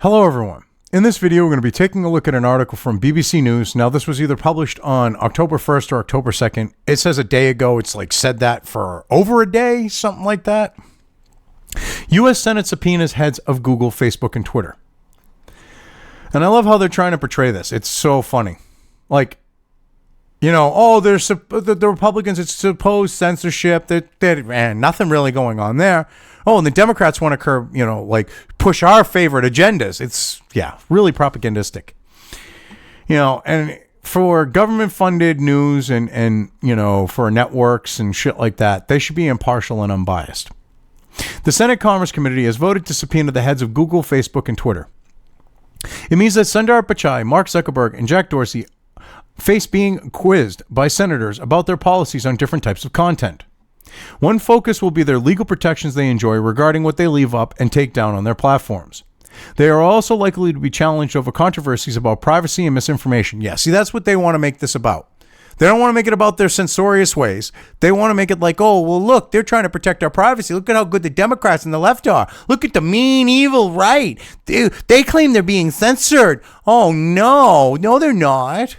Hello, everyone. In this video, we're going to be taking a look at an article from BBC News. Now, this was either published on October 1st or October 2nd. It says a day ago. It's like said that for over a day, something like that. U.S. Senate subpoenas heads of Google, Facebook, and Twitter. And I love how they're trying to portray this. It's so funny. Like, you know, there's the Republicans, it's supposed censorship. And nothing really going on there. Oh, and the Democrats want to curb, push our favorite agendas. It's, really propagandistic. And for government-funded news and for networks and shit like that, they should be impartial and unbiased. The Senate Commerce Committee has voted to subpoena the heads of Google, Facebook, and Twitter. It means that Sundar Pichai, Mark Zuckerberg, and Jack Dorsey face being quizzed by senators about their policies on different types of content. One focus will be their legal protections they enjoy regarding what they leave up and take down on their platforms. They are also likely to be challenged over controversies about privacy and misinformation. Yeah, see, that's what they want to make this about. They don't want to make it about their censorious ways. They want to make it like, oh, well, look, they're trying to protect our privacy. Look at how good the Democrats and the left are. Look at the mean, evil right. They claim they're being censored. Oh, no, they're not.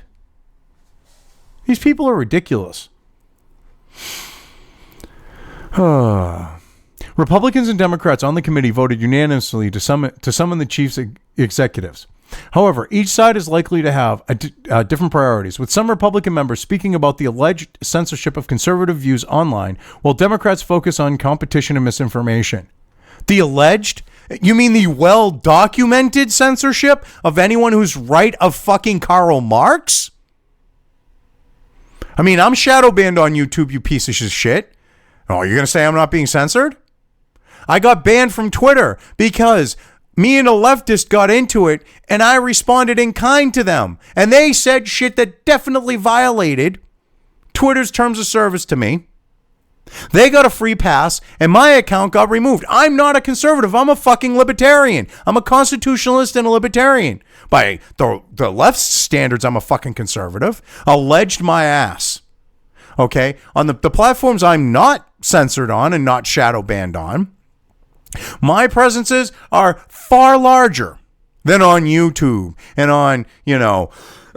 These people are ridiculous. Republicans and Democrats on the committee voted unanimously to summon the chief's executives. However, each side is likely to have different priorities, with some Republican members speaking about the alleged censorship of conservative views online, while Democrats focus on competition and misinformation. The alleged? You mean the well-documented censorship of anyone who's right of fucking Karl Marx? I mean, I'm shadow banned on YouTube, you piece of shit. Oh, you're going to say I'm not being censored? I got banned from Twitter because me and a leftist got into it and I responded in kind to them. And they said shit that definitely violated Twitter's terms of service to me. They got a free pass and my account got removed. I'm not a conservative. I'm a fucking libertarian. I'm a constitutionalist and a libertarian. By the left's standards, I'm a fucking conservative. Alleged my ass. Okay? On the platforms I'm not censored on and not shadow banned on, my presences are far larger than on YouTube and on,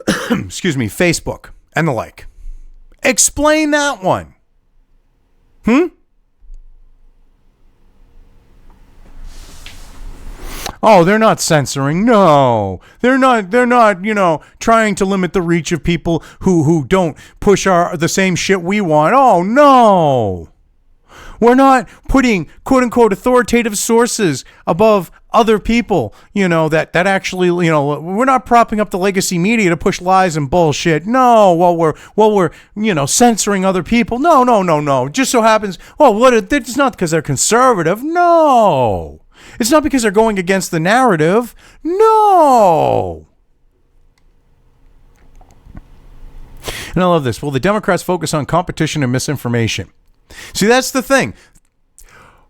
Facebook and the like. Explain that one. Oh, they're not censoring. No, they're not, trying to limit the reach of people who don't push the same shit we want. Oh, no. We're not putting quote unquote authoritative sources above other people, that actually, we're not propping up the legacy media to push lies and bullshit. No, while we're censoring other people. No. Just so happens, it's not because they're conservative. No. It's not because they're going against the narrative. No. And I love this. Well, the Democrats focus on competition and misinformation. See, that's the thing.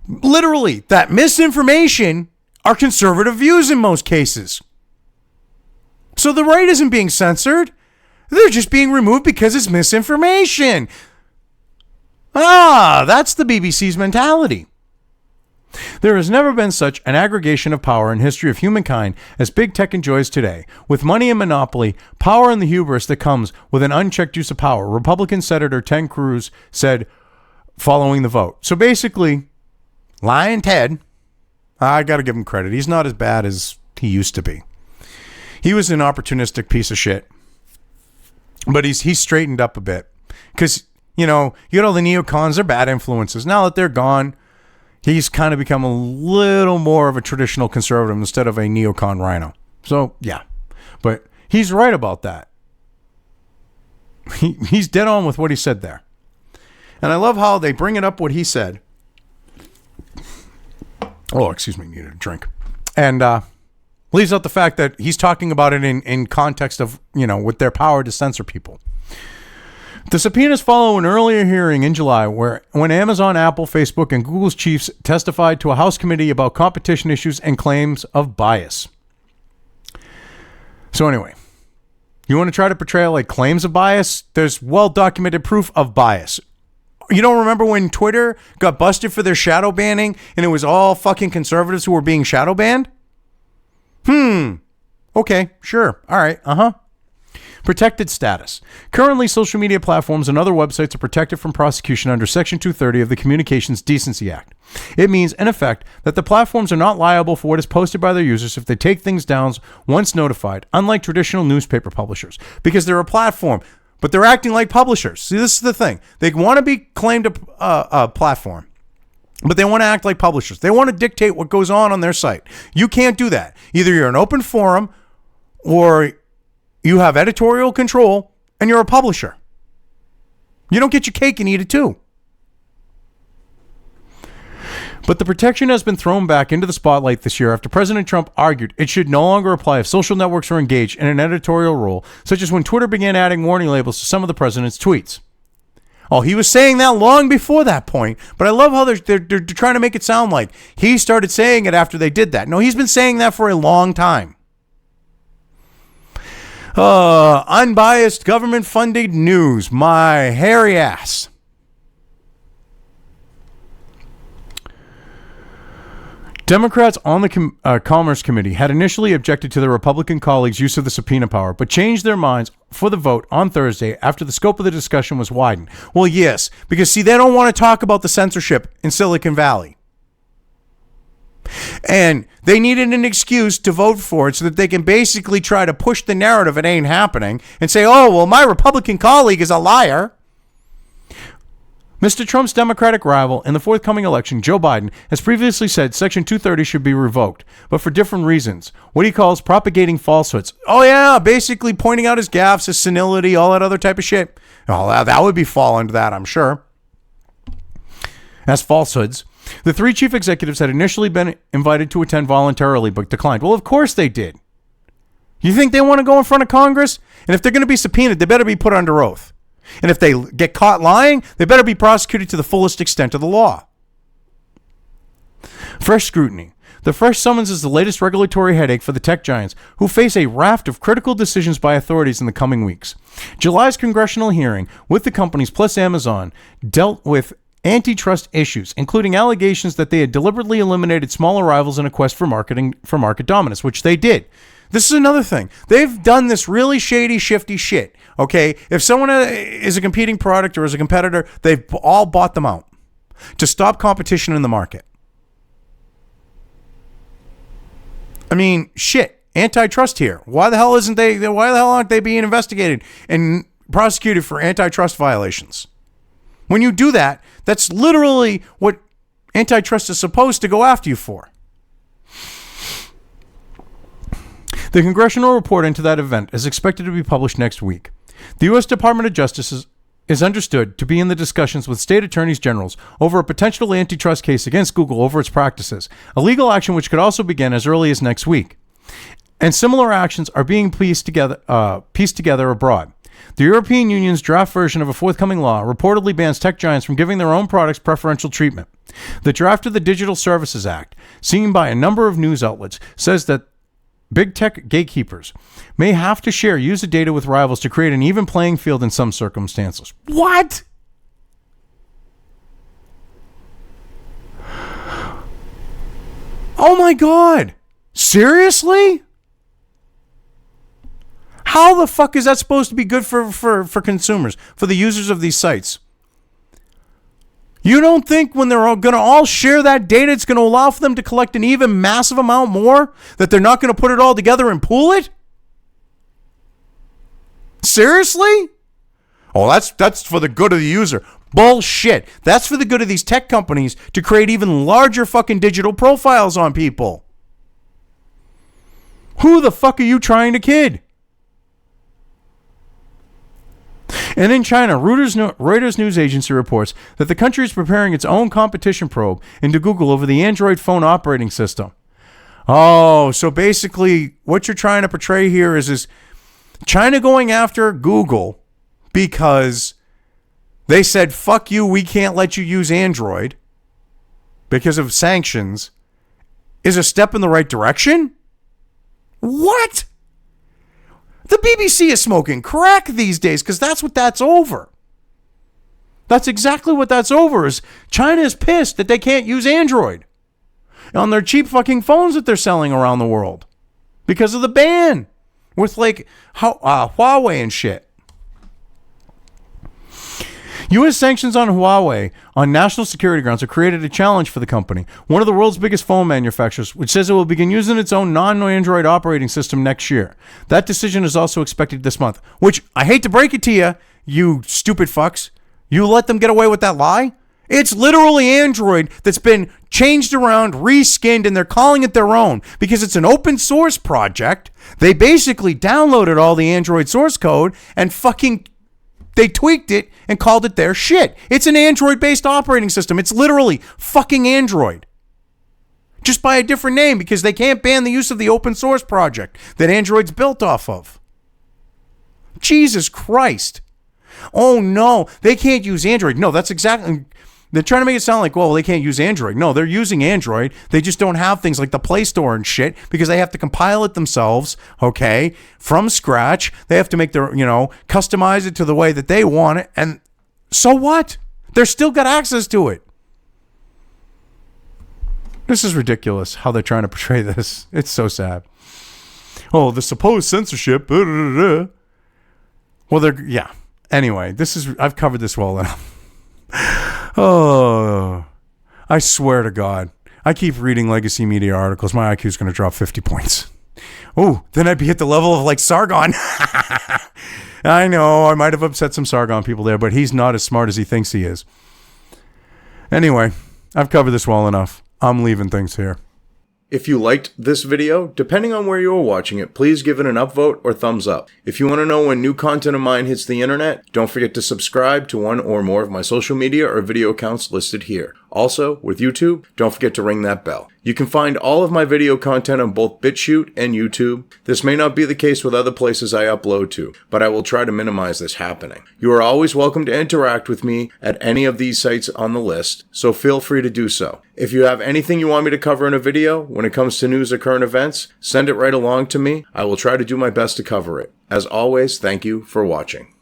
Literally, that misinformation are conservative views in most cases. So the right isn't being censored. They're just being removed because it's misinformation. That's the BBC's mentality. There has never been such an aggregation of power in history of humankind as big tech enjoys today. With money and monopoly, power and the hubris that comes with an unchecked use of power, Republican Senator Ted Cruz said following the vote. So basically, Lion Ted, I got to give him credit. He's not as bad as he used to be. He was an opportunistic piece of shit. But he's straightened up a bit. Because, you got all the neocons, they're bad influences. Now that they're gone, he's kind of become a little more of a traditional conservative instead of a neocon rhino. So, yeah. But he's right about that. He's dead on with what he said there. And I love how they bring it up what he said. Oh, excuse me, needed a drink. And leaves out the fact that he's talking about it in context of, with their power to censor people. The subpoenas follow an earlier hearing in July when Amazon, Apple, Facebook, and Google's chiefs testified to a House committee about competition issues and claims of bias. So anyway, you want to try to portray like claims of bias? There's well-documented proof of bias. You don't remember when Twitter got busted for their shadow banning and it was all fucking conservatives who were being shadow banned? Okay, sure. All right. Protected status. Currently, social media platforms and other websites are protected from prosecution under Section 230 of the Communications Decency Act. It means, in effect, that the platforms are not liable for what is posted by their users if they take things down once notified, unlike traditional newspaper publishers, because they're a platform, but they're acting like publishers. See, this is the thing. They want to be claimed a platform, but they want to act like publishers. They want to dictate what goes on their site. You can't do that. Either you're an open forum or you have editorial control and you're a publisher. You don't get your cake and eat it too. But the protection has been thrown back into the spotlight this year after President Trump argued it should no longer apply if social networks are engaged in an editorial role, such as when Twitter began adding warning labels to some of the president's tweets. Oh, he was saying that long before that point, but I love how they're trying to make it sound like he started saying it after they did that. No, he's been saying that for a long time. Unbiased government-funded news. My hairy ass. Democrats on the Commerce Committee had initially objected to their Republican colleagues' use of the subpoena power, but changed their minds for the vote on Thursday after the scope of the discussion was widened. Well, yes, because, see, they don't want to talk about the censorship in Silicon Valley. And they needed an excuse to vote for it so that they can basically try to push the narrative it ain't happening and say, oh, well, my Republican colleague is a liar. Mr. Trump's Democratic rival in the forthcoming election, Joe Biden, has previously said Section 230 should be revoked, but for different reasons. What he calls propagating falsehoods. Oh, yeah, basically pointing out his gaffes, his senility, all that other type of shit. Oh, that would be fall into that, I'm sure. As falsehoods. The three chief executives had initially been invited to attend voluntarily, but declined. Well, of course they did. You think they want to go in front of Congress? And if they're going to be subpoenaed, they better be put under oath. And if they get caught lying, they better be prosecuted to the fullest extent of the law. Fresh scrutiny. The fresh summons is the latest regulatory headache for the tech giants, who face a raft of critical decisions by authorities in the coming weeks. July's congressional hearing with the companies plus Amazon dealt with antitrust issues, including allegations that they had deliberately eliminated smaller rivals in a quest for market dominance, which they did. This is another thing. They've done this really shady, shifty shit, okay? If someone is a competing product or is a competitor, they've all bought them out to stop competition in the market. I mean, shit, antitrust here. Why the hell aren't they being investigated and prosecuted for antitrust violations? When you do that, that's literally what antitrust is supposed to go after you for. The congressional report into that event is expected to be published next week. The U.S. Department of Justice is understood to be in the discussions with state attorneys generals over a potential antitrust case against Google over its practices, a legal action which could also begin as early as next week. And similar actions are being pieced together abroad. The European Union's draft version of a forthcoming law reportedly bans tech giants from giving their own products preferential treatment. The draft of the Digital Services Act, seen by a number of news outlets, says that big tech gatekeepers may have to share user data with rivals to create an even playing field in some circumstances. What? Oh my God. Seriously? How the fuck is that supposed to be good for consumers, for the users of these sites? You don't think when they're going to all share that data, it's going to allow for them to collect an even massive amount more? That they're not going to put it all together and pool it? Seriously? Oh, that's for the good of the user. Bullshit. That's for the good of these tech companies to create even larger fucking digital profiles on people. Who the fuck are you trying to kid? And in China, Reuters news agency reports that the country is preparing its own competition probe into Google over the Android phone operating system. Oh, so basically what you're trying to portray here is China going after Google because they said, fuck you, we can't let you use Android because of sanctions, is a step in the right direction? What? The BBC is smoking crack these days because that's what that's over. That's exactly what that's over. Is China is pissed that they can't use Android on their cheap fucking phones that they're selling around the world. because of the ban with like Huawei and shit. U.S. sanctions on Huawei on national security grounds have created a challenge for the company, one of the world's biggest phone manufacturers, which says it will begin using its own non-Android operating system next year. That decision is also expected this month, which I hate to break it to you, you stupid fucks. You let them get away with that lie? It's literally Android that's been changed around, reskinned, and they're calling it their own because it's an open source project. They basically downloaded all the Android source code and they tweaked it and called it their shit. It's an Android-based operating system. It's literally fucking Android. Just by a different name because they can't ban the use of the open source project that Android's built off of. Jesus Christ. Oh no, they can't use Android. No, that's exactly... They're trying to make it sound like, well, they can't use Android. No, they're using Android. They just don't have things like the Play Store and shit because they have to compile it themselves, okay, from scratch. They have to make their, customize it to the way that they want it. And so what? They're still got access to it. This is ridiculous how they're trying to portray this. It's so sad. Oh, the supposed censorship. Well, yeah. Anyway, I've covered this well enough. Oh, I swear to God. I keep reading legacy media articles. My IQ is going to drop 50 points. Oh, then I'd be at the level of like Sargon. I know, I might have upset some Sargon people there, but he's not as smart as he thinks he is. Anyway, I've covered this well enough. I'm leaving things here. If you liked this video, depending on where you are watching it, please give it an upvote or thumbs up. If you want to know when new content of mine hits the internet, don't forget to subscribe to one or more of my social media or video accounts listed here. Also, with YouTube, don't forget to ring that bell. You can find all of my video content on both BitChute and YouTube. This may not be the case with other places I upload to, but I will try to minimize this happening. You are always welcome to interact with me at any of these sites on the list, so feel free to do so. If you have anything you want me to cover in a video, when it comes to news or current events, send it right along to me. I will try to do my best to cover it. As always, thank you for watching.